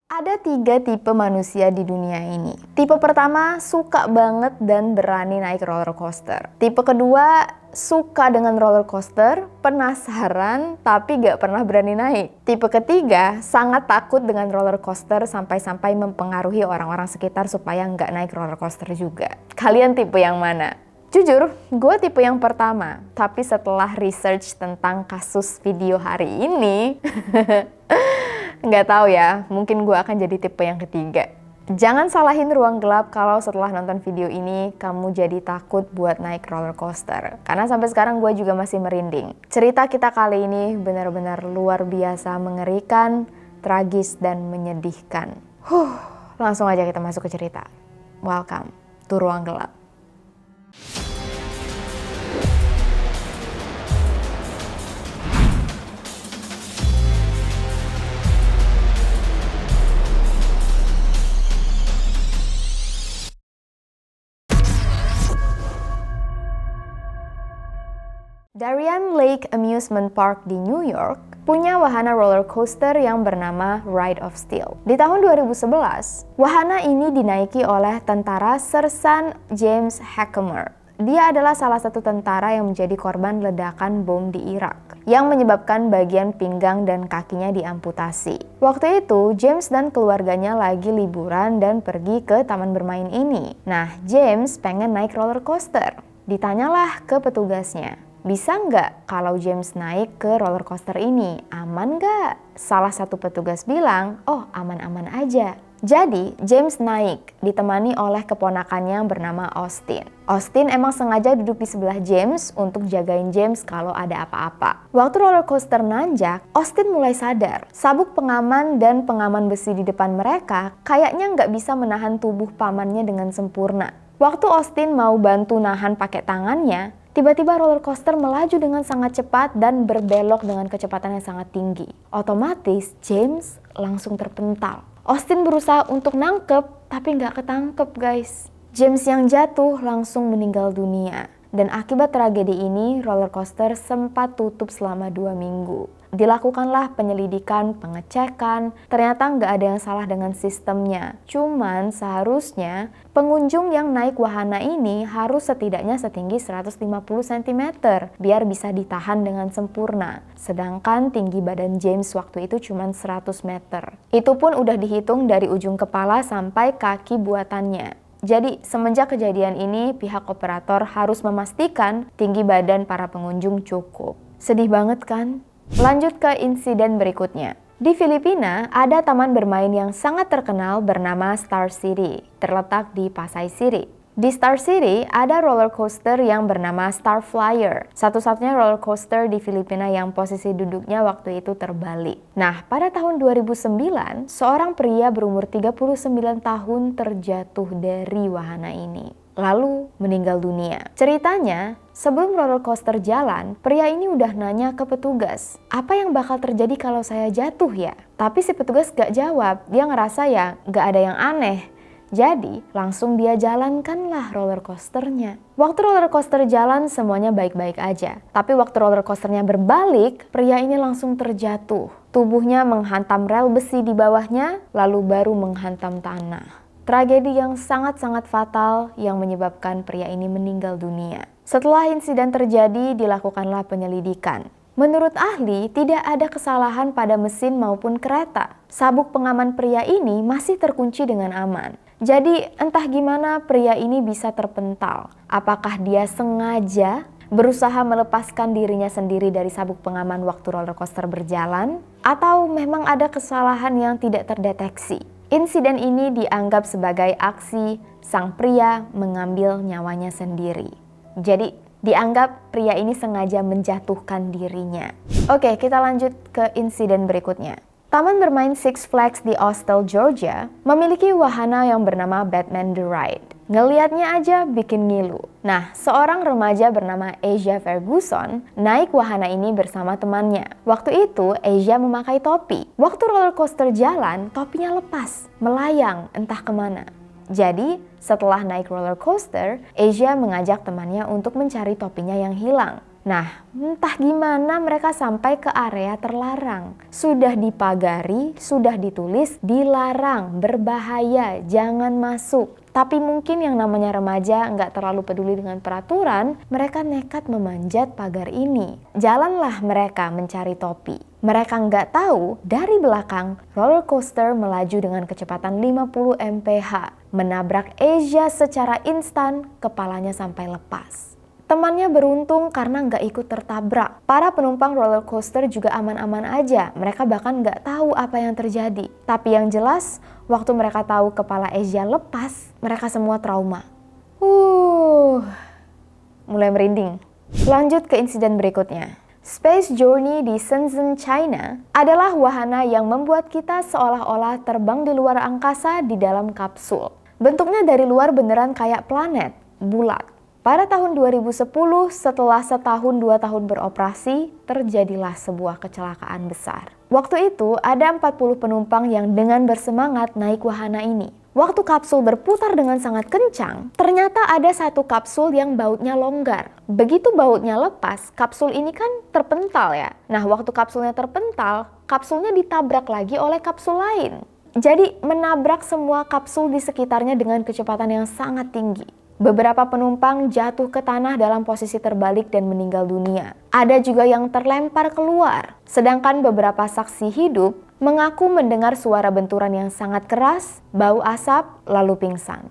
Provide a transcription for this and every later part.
Ada 3 tipe manusia di dunia ini. Tipe pertama suka banget dan berani naik roller coaster. Tipe kedua suka dengan roller coaster, penasaran tapi gak pernah berani naik. Tipe ketiga sangat takut dengan roller coaster sampai-sampai mempengaruhi orang-orang sekitar supaya gak naik roller coaster juga. Kalian tipe yang mana? Jujur, gue tipe yang pertama. Tapi setelah research tentang kasus video hari ini, nggak tahu ya, mungkin gue akan jadi tipe yang ketiga. Jangan salahin ruang gelap kalau setelah nonton video ini kamu jadi takut buat naik roller coaster. Karena sampai sekarang gue juga masih merinding. Cerita kita kali ini benar-benar luar biasa mengerikan, tragis, dan menyedihkan. Langsung aja kita masuk ke cerita. Welcome to Ruang Gelap. Darien Lake Amusement Park di New York punya wahana roller coaster yang bernama Ride of Steel. Di tahun 2011, wahana ini dinaiki oleh tentara Sersan James Herkimer. Dia adalah salah satu tentara yang menjadi korban ledakan bom di Irak yang menyebabkan bagian pinggang dan kakinya diamputasi. Waktu itu, James dan keluarganya lagi liburan dan pergi ke taman bermain ini. Nah, James pengen naik roller coaster. Ditanyalah ke petugasnya, bisa nggak kalau James naik ke roller coaster ini? Aman nggak? Salah satu petugas bilang, oh aman-aman aja. Jadi James naik, ditemani oleh keponakannya yang bernama Austin. Austin emang sengaja duduk di sebelah James untuk jagain James kalau ada apa-apa. Waktu roller coaster nanjak, Austin mulai sadar. Sabuk pengaman dan pengaman besi di depan mereka kayaknya nggak bisa menahan tubuh pamannya dengan sempurna. Waktu Austin mau bantu nahan pakai tangannya, tiba-tiba roller coaster melaju dengan sangat cepat dan berbelok dengan kecepatan yang sangat tinggi. Otomatis James langsung terpental. Austin berusaha untuk nangkep, tapi nggak ketangkep guys. James yang jatuh langsung meninggal dunia. Dan akibat tragedi ini, roller coaster sempat tutup selama 2 minggu. Dilakukanlah penyelidikan, pengecekan, ternyata nggak ada yang salah dengan sistemnya. Cuman seharusnya pengunjung yang naik wahana ini harus setidaknya setinggi 150 cm biar bisa ditahan dengan sempurna. Sedangkan tinggi badan James waktu itu cuma 100 meter. Itu pun udah dihitung dari ujung kepala sampai kaki buatannya. Jadi semenjak kejadian ini pihak operator harus memastikan tinggi badan para pengunjung cukup. Sedih banget kan? Lanjut ke insiden berikutnya. Di Filipina, ada taman bermain yang sangat terkenal bernama Star City, terletak di Pasay City. Di Star City, ada roller coaster yang bernama Star Flyer, satu-satunya roller coaster di Filipina yang posisi duduknya waktu itu terbalik. Nah, pada tahun 2009, seorang pria berumur 39 tahun terjatuh dari wahana ini, lalu meninggal dunia. Ceritanya, sebelum roller coaster jalan, pria ini udah nanya ke petugas, apa yang bakal terjadi kalau saya jatuh ya? Tapi si petugas gak jawab, dia ngerasa ya gak ada yang aneh. Jadi, langsung dia jalankanlah roller coasternya. Waktu roller coaster jalan, semuanya baik-baik aja. Tapi waktu roller coasternya berbalik, pria ini langsung terjatuh. Tubuhnya menghantam rel besi di bawahnya, lalu baru menghantam tanah. Tragedi yang sangat-sangat fatal yang menyebabkan pria ini meninggal dunia. Setelah insiden terjadi, dilakukanlah penyelidikan. Menurut ahli, tidak ada kesalahan pada mesin maupun kereta. Sabuk pengaman pria ini masih terkunci dengan aman. Jadi, entah gimana pria ini bisa terpental. Apakah dia sengaja berusaha melepaskan dirinya sendiri dari sabuk pengaman waktu roller coaster berjalan? Atau memang ada kesalahan yang tidak terdeteksi? Insiden ini dianggap sebagai aksi sang pria mengambil nyawanya sendiri. Jadi, dianggap pria ini sengaja menjatuhkan dirinya. Oke, kita lanjut ke insiden berikutnya. Taman bermain Six Flags di Austell, Georgia, memiliki wahana yang bernama Batman The Ride. Ngeliatnya aja bikin ngilu. Nah, seorang remaja bernama Asia Ferguson naik wahana ini bersama temannya. Waktu itu, Asia memakai topi. Waktu roller coaster jalan, topinya lepas, melayang entah kemana. Jadi, setelah naik roller coaster, Asia mengajak temannya untuk mencari topinya yang hilang. Nah, entah gimana mereka sampai ke area terlarang. Sudah dipagari, sudah ditulis, dilarang, berbahaya, jangan masuk. Tapi mungkin yang namanya remaja nggak terlalu peduli dengan peraturan, mereka nekat memanjat pagar ini. Jalanlah mereka mencari topi. Mereka nggak tahu, dari belakang, roller coaster melaju dengan kecepatan 50 mph, menabrak Asia secara instan, kepalanya sampai lepas. Temannya beruntung karena nggak ikut tertabrak. Para penumpang roller coaster juga aman-aman aja. Mereka bahkan nggak tahu apa yang terjadi. Tapi yang jelas, waktu mereka tahu kepala Asia lepas, mereka semua trauma. Mulai merinding. Lanjut ke insiden berikutnya. Space Journey di Shenzhen, China adalah wahana yang membuat kita seolah-olah terbang di luar angkasa di dalam kapsul. Bentuknya dari luar beneran kayak planet, bulat. Pada tahun 2010, setelah setahun 2 tahun beroperasi, terjadilah sebuah kecelakaan besar. Waktu itu, ada 40 penumpang yang dengan bersemangat naik wahana ini. Waktu kapsul berputar dengan sangat kencang, ternyata ada satu kapsul yang bautnya longgar. Begitu bautnya lepas, kapsul ini kan terpental ya. Nah, waktu kapsulnya terpental, kapsulnya ditabrak lagi oleh kapsul lain. Jadi, menabrak semua kapsul di sekitarnya dengan kecepatan yang sangat tinggi. Beberapa penumpang jatuh ke tanah dalam posisi terbalik dan meninggal dunia. Ada juga yang terlempar keluar. Sedangkan beberapa saksi hidup mengaku mendengar suara benturan yang sangat keras, bau asap, lalu pingsan.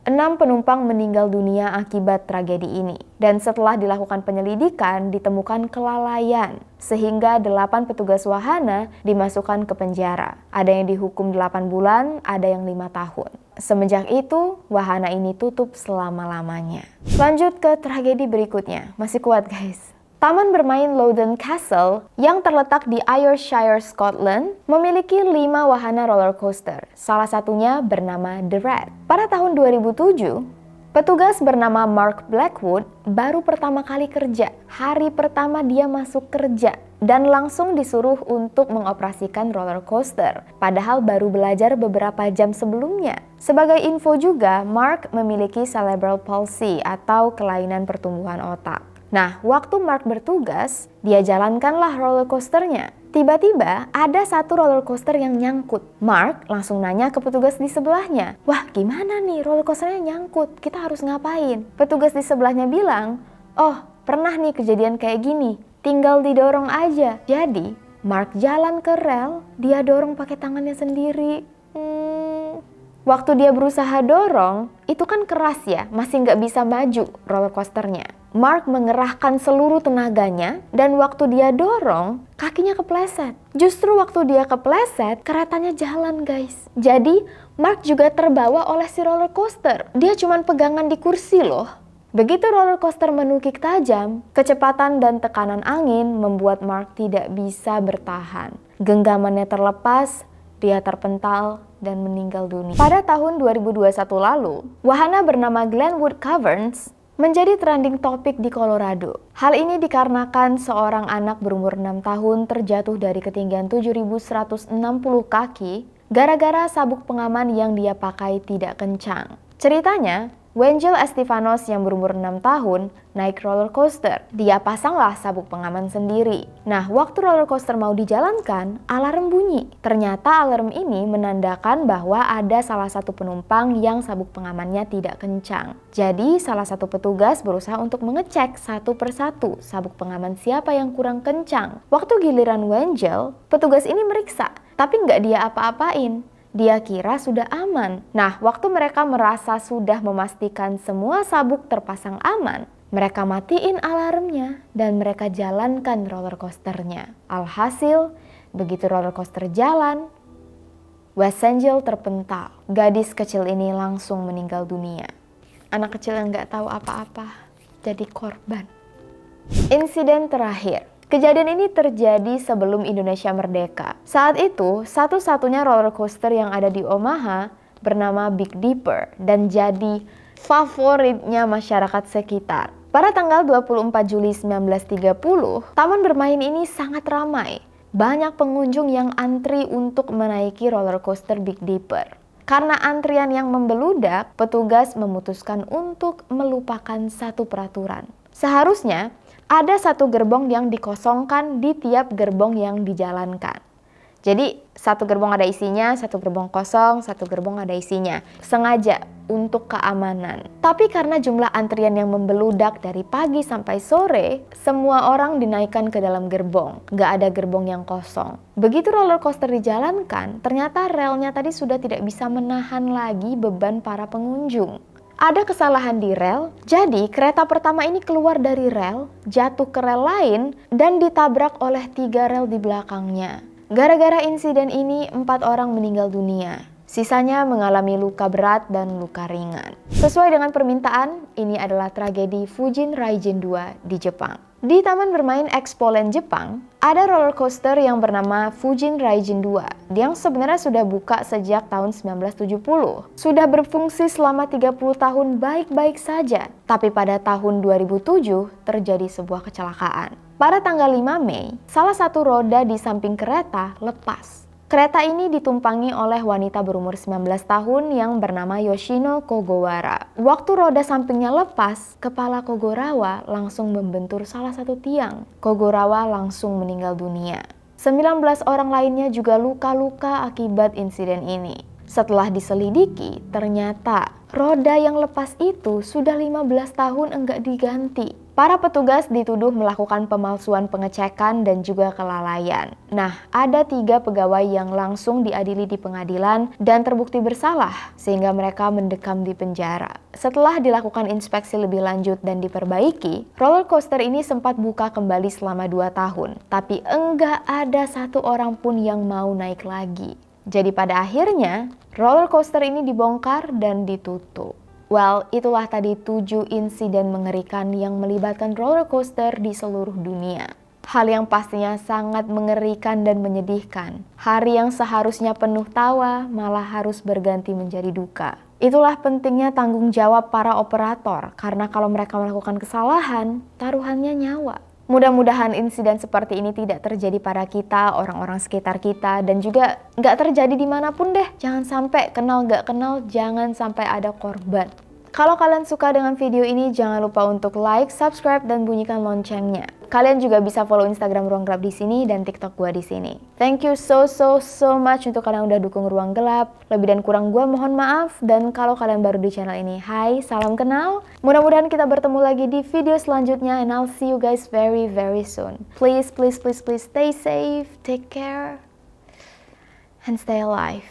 6 penumpang meninggal dunia akibat tragedi ini. Dan setelah dilakukan penyelidikan, ditemukan kelalaian. Sehingga 8 petugas wahana dimasukkan ke penjara. Ada yang dihukum 8 bulan, ada yang 5 tahun. Semenjak itu, wahana ini tutup selama-lamanya. Lanjut ke tragedi berikutnya. Masih kuat guys. Taman bermain Loudon Castle yang terletak di Ayrshire, Scotland, memiliki 5 wahana roller coaster. Salah satunya bernama The Rat. Pada tahun 2007, petugas bernama Mark Blackwood baru pertama kali kerja. Hari pertama dia masuk kerja dan langsung disuruh untuk mengoperasikan roller coaster. Padahal baru belajar beberapa jam sebelumnya. Sebagai info juga, Mark memiliki cerebral palsy atau kelainan pertumbuhan otak. Nah, waktu Mark bertugas, dia jalankanlah roller coasternya. Tiba-tiba ada satu roller coaster yang nyangkut. Mark langsung nanya ke petugas di sebelahnya, "Wah, gimana nih roller coasternya nyangkut? Kita harus ngapain?" Petugas di sebelahnya bilang, "Oh, pernah nih kejadian kayak gini. Tinggal didorong aja." Jadi, Mark jalan ke rel, dia dorong pakai tangannya sendiri. Waktu dia berusaha dorong, itu kan keras ya, masih nggak bisa maju roller coasternya. Mark mengerahkan seluruh tenaganya dan waktu dia dorong, kakinya kepleset. Justru waktu dia kepleset, keretanya jalan guys. Jadi Mark juga terbawa oleh si roller coaster. Dia cuma pegangan di kursi loh. Begitu roller coaster menukik tajam, kecepatan dan tekanan angin membuat Mark tidak bisa bertahan. Genggamannya terlepas, dia terpental dan meninggal dunia. Pada tahun 2021 lalu, wahana bernama Glenwood Caverns menjadi trending topik di Colorado. Hal ini dikarenakan seorang anak berumur 6 tahun terjatuh dari ketinggian 7.160 kaki gara-gara sabuk pengaman yang dia pakai tidak kencang. Ceritanya, Wangel Estefanos yang berumur 6 tahun naik roller coaster. Dia pasanglah sabuk pengaman sendiri. Nah, waktu roller coaster mau dijalankan, alarm bunyi. Ternyata alarm ini menandakan bahwa ada salah satu penumpang yang sabuk pengamannya tidak kencang. Jadi, salah satu petugas berusaha untuk mengecek satu persatu sabuk pengaman siapa yang kurang kencang. Waktu giliran Wangel, petugas ini meriksa, tapi nggak dia apa-apain. Dia kira sudah aman. Nah, waktu mereka merasa sudah memastikan semua sabuk terpasang aman, mereka matiin alarmnya dan mereka jalankan roller coasternya. Alhasil, begitu roller coaster jalan, Wangel terpental. Gadis kecil ini langsung meninggal dunia. Anak kecil yang nggak tahu apa-apa jadi korban. Insiden terakhir. Kejadian ini terjadi sebelum Indonesia merdeka. Saat itu, satu-satunya roller coaster yang ada di Omaha bernama Big Dipper dan jadi favoritnya masyarakat sekitar. Pada tanggal 24 Juli 1930, taman bermain ini sangat ramai. Banyak pengunjung yang antri untuk menaiki roller coaster Big Dipper. Karena antrian yang membeludak, petugas memutuskan untuk melupakan satu peraturan. Seharusnya, ada satu gerbong yang dikosongkan di tiap gerbong yang dijalankan. Jadi satu gerbong ada isinya, satu gerbong kosong, satu gerbong ada isinya. Sengaja untuk keamanan. Tapi karena jumlah antrian yang membeludak dari pagi sampai sore, semua orang dinaikkan ke dalam gerbong. Nggak ada gerbong yang kosong. Begitu roller coaster dijalankan, ternyata relnya tadi sudah tidak bisa menahan lagi beban para pengunjung. Ada kesalahan di rel, jadi kereta pertama ini keluar dari rel, jatuh ke rel lain, dan ditabrak oleh 3 rel di belakangnya. Gara-gara insiden ini, 4 orang meninggal dunia. Sisanya mengalami luka berat dan luka ringan. Sesuai dengan permintaan, ini adalah tragedi Fujin Raijin 2 di Jepang. Di Taman Bermain Expoland Jepang, ada roller coaster yang bernama Fujin Raijin 2 yang sebenarnya sudah buka sejak tahun 1970. Sudah berfungsi selama 30 tahun baik-baik saja, tapi pada tahun 2007 terjadi sebuah kecelakaan. Pada tanggal 5 Mei, salah satu roda di samping kereta lepas. Kereta ini ditumpangi oleh wanita berumur 19 tahun yang bernama Yoshino Kogawara. Waktu roda sampingnya lepas, kepala Kogawara langsung membentur salah satu tiang. Kogawara langsung meninggal dunia. 19 orang lainnya juga luka-luka akibat insiden ini. Setelah diselidiki, ternyata roda yang lepas itu sudah 15 tahun enggak diganti. Para petugas dituduh melakukan pemalsuan pengecekan dan juga kelalaian. Nah, ada 3 pegawai yang langsung diadili di pengadilan dan terbukti bersalah, sehingga mereka mendekam di penjara. Setelah dilakukan inspeksi lebih lanjut dan diperbaiki, roller coaster ini sempat buka kembali selama 2 tahun. Tapi enggak ada satu orang pun yang mau naik lagi. Jadi pada akhirnya, roller coaster ini dibongkar dan ditutup. Well, itulah tadi 7 insiden mengerikan yang melibatkan roller coaster di seluruh dunia. Hal yang pastinya sangat mengerikan dan menyedihkan. Hari yang seharusnya penuh tawa malah harus berganti menjadi duka. Itulah pentingnya tanggung jawab para operator, karena kalau mereka melakukan kesalahan, taruhannya nyawa. Mudah-mudahan insiden seperti ini tidak terjadi pada kita, orang-orang sekitar kita, dan juga nggak terjadi dimanapun deh. Jangan sampai kenal nggak kenal, jangan sampai ada korban. Kalau kalian suka dengan video ini, jangan lupa untuk like, subscribe, dan bunyikan loncengnya. Kalian juga bisa follow Instagram Ruang Gelap di sini dan TikTok gua di sini. Thank you so much untuk kalian udah dukung Ruang Gelap. Lebih dan kurang gua mohon maaf. Dan kalau kalian baru di channel ini, hai, salam kenal. Mudah-mudahan kita bertemu lagi di video selanjutnya, and I'll see you guys very soon. Please stay safe, take care, and stay alive.